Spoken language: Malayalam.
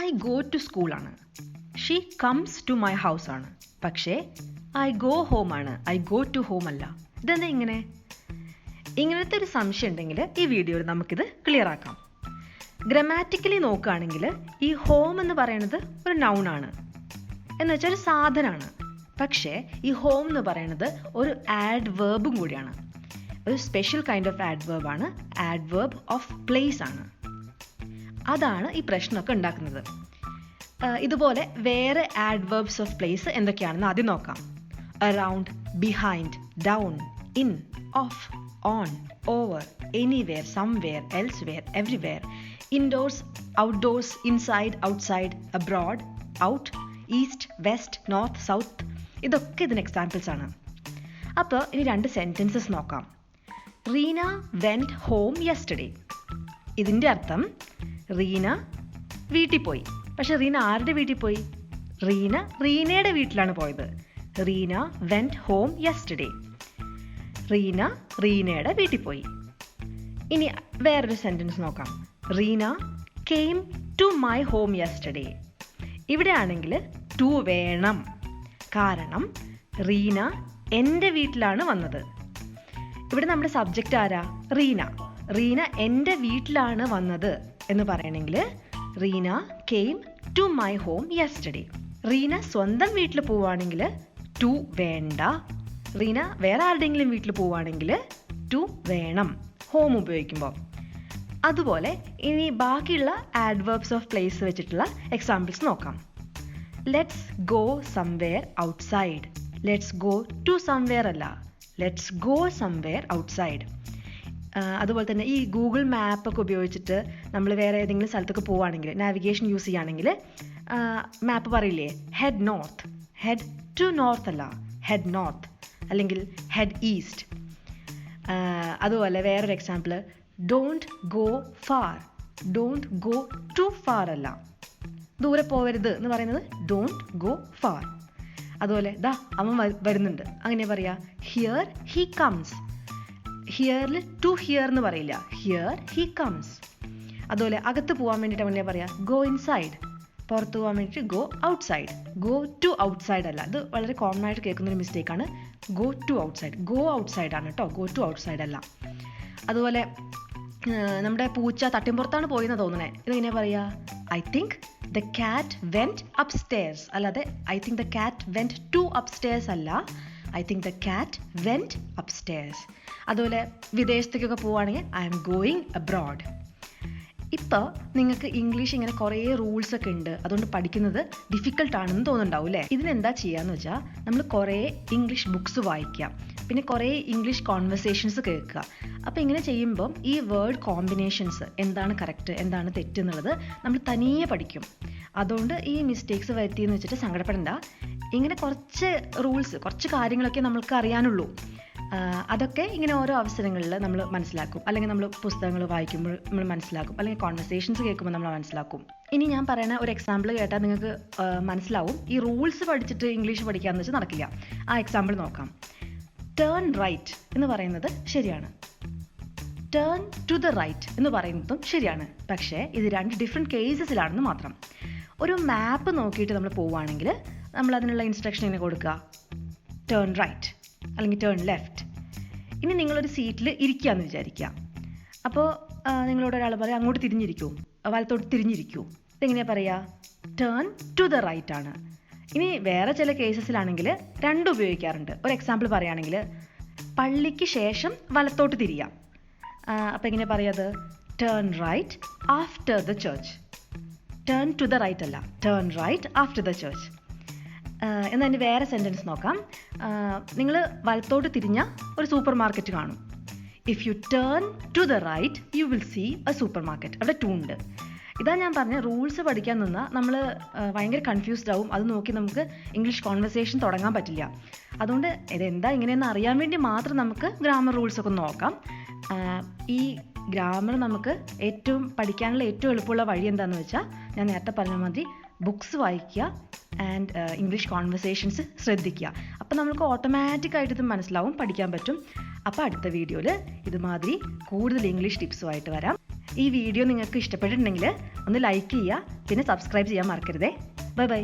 ഐ ഗോ ടു സ്കൂളാണ്. She comes to my house ആണ്. പക്ഷേ ഐ ഗോ ഹോം ആണ്, ഐ ഗോ ടു ഹോം അല്ല. ഇതെന്താ ഇങ്ങനെ? ഇങ്ങനത്തെ ഒരു സംശയം ഉണ്ടെങ്കിൽ ഈ വീഡിയോയിൽ നമുക്കിത് ക്ലിയർ ആക്കാം. ഗ്രാമാറ്റിക്കലി നോക്കുകയാണെങ്കിൽ ഈ ഹോം എന്ന് പറയുന്നത് ഒരു നൗണാണ്, എന്ന് വെച്ചാൽ ഒരു സാധനമാണ്. പക്ഷേ ഈ ഹോം എന്ന് പറയുന്നത് ഒരു ആഡ്വേർബും കൂടിയാണ്. ഒരു സ്പെഷ്യൽ കൈൻഡ് ഓഫ് ആഡ്വേർബാണ്. ആഡ്വേർബ് ഓഫ് പ്ലേസ് ആണ്. അതാണ് ഈ പ്രശ്നമൊക്കെ ഉണ്ടാക്കുന്നത്. ഇതുപോലെ വേറെ ആഡ്വേർബ്സ് ഓഫ് പ്ലേസ് എന്തൊക്കെയാണെന്ന് ആദ്യം നോക്കാം. Around, behind, down, in, off, on, over, anywhere, somewhere, elsewhere, everywhere, indoors, outdoors, inside, outside, abroad, out, east, west, north, south. ഇതൊക്കെ ഇതിന് എക്സാമ്പിൾസ് ആണ്. അപ്പോൾ ഇനി 2 സെൻറ്റൻസസ് നോക്കാം. Reena went home yesterday. ഇതിൻ്റെ അർത്ഥം റീന വീട്ടിൽ പോയി. പക്ഷെ റീന ആരുടെ വീട്ടിൽ പോയി? റീനയുടെ വീട്ടിലാണ് പോയത്. Reena went home yesterday. റീനയുടെ വീട്ടിൽ പോയി. ഇനി വേറൊരു സെൻറ്റൻസ് നോക്കാം. Reena came to my home yesterday. ഇവിടെ ആണെങ്കിൽ ടു വേണം. കാരണം റീന എൻ്റെ വീട്ടിലാണ് വന്നത്. ഇവിടെ നമ്മുടെ സബ്ജക്റ്റ് ആരാ? റീന എൻ്റെ വീട്ടിലാണ് വന്നത് എന്ന് പറയണമെങ്കിൽ Reena came to my home yesterday. Reena സ്വന്തം വീട്ടിൽ പോവുകയാണെങ്കിൽ ടു വേണ്ട. റീന വേറെ ആരുടെയെങ്കിലും വീട്ടിൽ പോവുകയാണെങ്കിൽ ടു വേണം ഹോം ഉപയോഗിക്കുമ്പോൾ. അതുപോലെ ഇനി ബാക്കിയുള്ള ആഡ്വേർബ്സ് ഓഫ് പ്ലേസ് വെച്ചിട്ടുള്ള എക്സാമ്പിൾസ് നോക്കാം. Let's go somewhere outside. Let's go to somewhere അല്ല, ലെറ്റ്സ് ഗോ സംവെയർ ഔട്ട്സൈഡ്. അതുപോലെ തന്നെ ഈ ഗൂഗിൾ മാപ്പൊക്കെ ഉപയോഗിച്ചിട്ട് നമ്മൾ വേറെ ഏതെങ്കിലും സ്ഥലത്തൊക്കെ പോവുകയാണെങ്കിൽ, നാവിഗേഷൻ യൂസ് ചെയ്യുകയാണെങ്കിൽ മാപ്പ് പറയില്ലേ head north. Head to north അല്ല, ഹെഡ് നോർത്ത്, അല്ലെങ്കിൽ ഹെഡ് ഈസ്റ്റ്. അതുപോലെ വേറൊരു example, don't go far. Don't go to far അല്ല, ദൂരെ പോവരുത് എന്ന് പറയുന്നത് ഡോണ്ട് ഗോ ഫാർ. അതുപോലെ ദാ അവൻ വരുന്നുണ്ട്, അങ്ങനെ പറയാ ഹിയർ ഹി കംസ്. ഹിയറിൽ ടു ഹിയർ എന്ന് പറയില്ല, ഹിയർ ഹി കംസ്. അതുപോലെ അകത്ത് പോകാൻ വേണ്ടിയിട്ട് അങ്ങനെ പറയാ ഗോ ഇൻസൈഡ്. പുറത്ത് പോകാൻ വേണ്ടിയിട്ട് go outside. Go to outside അല്ല, ഇത് വളരെ കോമൺ ആയിട്ട് കേൾക്കുന്നൊരു മിസ്റ്റേക്കാണ്. Go to outside, go outside ആണ് കേട്ടോ, ഗോ ടു ഔട്ട്സൈഡ് അല്ല. അതുപോലെ നമ്മുടെ പൂച്ച തട്ടിമ്പുറത്താണ് പോയെന്ന് തോന്നണേ, ഇതെങ്ങനെയാ പറയാ? I think the cat went upstairs. അല്ലാതെ I think the cat went to upstairs അല്ല, I think the cat went upstairs. അതുപോലെ വിദേശത്തേക്കൊക്കെ പോവുകയാണെങ്കിൽ ഐ എം ഗോയിങ് അബ്രോഡ്. ഇപ്പോൾ നിങ്ങൾക്ക് ഇംഗ്ലീഷ് ഇങ്ങനെ കുറേ റൂൾസ് ഒക്കെ ഉണ്ട്, അതുകൊണ്ട് പഠിക്കുന്നത് ഡിഫിക്കൽട്ടാണെന്ന് തോന്നുന്നുണ്ടാവും അല്ലേ? ഇതിനെന്താ ചെയ്യാന്ന് വെച്ചാൽ നമ്മൾ കുറേ ഇംഗ്ലീഷ് ബുക്സ് വായിക്കാം, പിന്നെ കുറേ ഇംഗ്ലീഷ് കോൺവെർസേഷൻസ് കേൾക്കുക. അപ്പോൾ ഇങ്ങനെ ചെയ്യുമ്പം ഈ വേർഡ് കോമ്പിനേഷൻസ്, എന്താണ് കറക്റ്റ് എന്താണ് തെറ്റ് എന്നുള്ളത് നമ്മൾ തനിയെ പഠിക്കും. അതുകൊണ്ട് ഈ മിസ്റ്റേക്സ് വരുത്തിയെന്ന് വെച്ചിട്ട് സങ്കടപ്പെടണ്ട. ഇങ്ങനെ കുറച്ച് റൂൾസ്, കുറച്ച് കാര്യങ്ങളൊക്കെ നമ്മൾക്ക് അറിയാനുള്ളൂ. അതൊക്കെ ഇങ്ങനെ ഓരോ അവസരങ്ങളിൽ നമ്മൾ മനസ്സിലാക്കും, അല്ലെങ്കിൽ നമ്മൾ പുസ്തകങ്ങൾ വായിക്കുമ്പോൾ നമ്മൾ മനസ്സിലാക്കും, അല്ലെങ്കിൽ കോൺവെർസേഷൻസ് കേൾക്കുമ്പോൾ നമ്മൾ മനസ്സിലാക്കും. ഇനി ഞാൻ പറയുന്ന ഒരു എക്സാമ്പിൾ കേട്ടാൽ നിങ്ങൾക്ക് മനസ്സിലാവും. ഈ റൂൾസ് പഠിച്ചിട്ട് ഇംഗ്ലീഷ് പഠിക്കാമെന്ന് വെച്ചാൽ നടക്കില്ല. ആ എക്സാമ്പിൾ നോക്കാം. ടേൺ റൈറ്റ് എന്ന് പറയുന്നത് ശരിയാണ്, ടേൺ ടു ദ റൈറ്റ് എന്ന് പറയുന്നതും ശരിയാണ്. പക്ഷേ ഇത് 2 ഡിഫറെൻറ്റ് കേസസിലാണെന്ന് മാത്രം. ഒരു മാപ്പ് നോക്കിയിട്ട് നമ്മൾ പോവുകയാണെങ്കിൽ നമ്മൾ അതിനുള്ള ഇൻസ്ട്രക്ഷൻ ഇങ്ങനെ കൊടുക്കുക, ടേൺ റൈറ്റ് അല്ലെങ്കിൽ ടേൺ ലെഫ്റ്റ്. ഇനി നിങ്ങളൊരു സീറ്റിൽ ഇരിക്കുകയെന്ന് വിചാരിക്കുക. അപ്പോൾ നിങ്ങളോട് ഒരാൾ പറയും അങ്ങോട്ട് തിരിഞ്ഞിരിക്കൂ, വലത്തോട്ട് തിരിഞ്ഞിരിക്കൂ. ഇതെങ്ങനെയാണ് പറയുക? ടേൺ ടു ദ റൈറ്റ് ആണ്. ഇനി വേറെ ചില കേസസിലാണെങ്കിൽ 2 ഉപയോഗിക്കാറുണ്ട്. ഒരു എക്സാമ്പിൾ പറയുകയാണെങ്കിൽ പള്ളിക്ക് ശേഷം വലത്തോട്ട് തിരിയാം. അപ്പോൾ എങ്ങനെ പറയാത്? Turn right after the church. Turn to the right അല്ല, turn right after the church. എന്നാൽ അതിൻ്റെ വേറെ സെൻറ്റൻസ് നോക്കാം. നിങ്ങൾ വലത്തോട്ട് തിരിഞ്ഞ ഒരു സൂപ്പർ മാർക്കറ്റ് കാണും. If you turn to the right you will see a supermarket. അവിടെ 2 ഉണ്ട്. ഇതാ ഞാൻ പറഞ്ഞ റൂൾസ് പഠിക്കാൻ നിന്നാൽ നമ്മൾ ഭയങ്കര കൺഫ്യൂസ്ഡ് ആവും. അത് നോക്കി നമുക്ക് ഇംഗ്ലീഷ് കോൺവെർസേഷൻ തുടങ്ങാൻ പറ്റില്ല. അതുകൊണ്ട് ഇതെന്താ ഇങ്ങനെയെന്ന് അറിയാൻ വേണ്ടി മാത്രം നമുക്ക് ഗ്രാമർ റൂൾസൊക്കെ നോക്കാം. ഈ ഗ്രാമർ നമുക്ക് പഠിക്കാനുള്ള ഏറ്റവും എളുപ്പമുള്ള വഴി എന്താണെന്ന് വെച്ചാൽ ഞാൻ നേരത്തെ പറഞ്ഞ മാതിരി ബുക്സ് വായിക്കുക ആൻഡ് ഇംഗ്ലീഷ് കോൺവെർസേഷൻസ് ശ്രദ്ധിക്കുക. അപ്പോൾ നമുക്ക് ഓട്ടോമാറ്റിക്കായിട്ട് ഇത് മനസ്സിലാവും, പഠിക്കാൻ പറ്റും. അപ്പോൾ അടുത്ത വീഡിയോയിൽ ഇതുമാതിരി കൂടുതൽ ഇംഗ്ലീഷ് ടിപ്സുമായിട്ട് വരാം. ഈ വീഡിയോ നിങ്ങൾക്ക് ഇഷ്ടപ്പെട്ടിട്ടുണ്ടെങ്കിൽ ഒന്ന് ലൈക്ക് ചെയ്യുക, പിന്നെ സബ്സ്ക്രൈബ് ചെയ്യാൻ മറക്കരുതേ. Bye bye.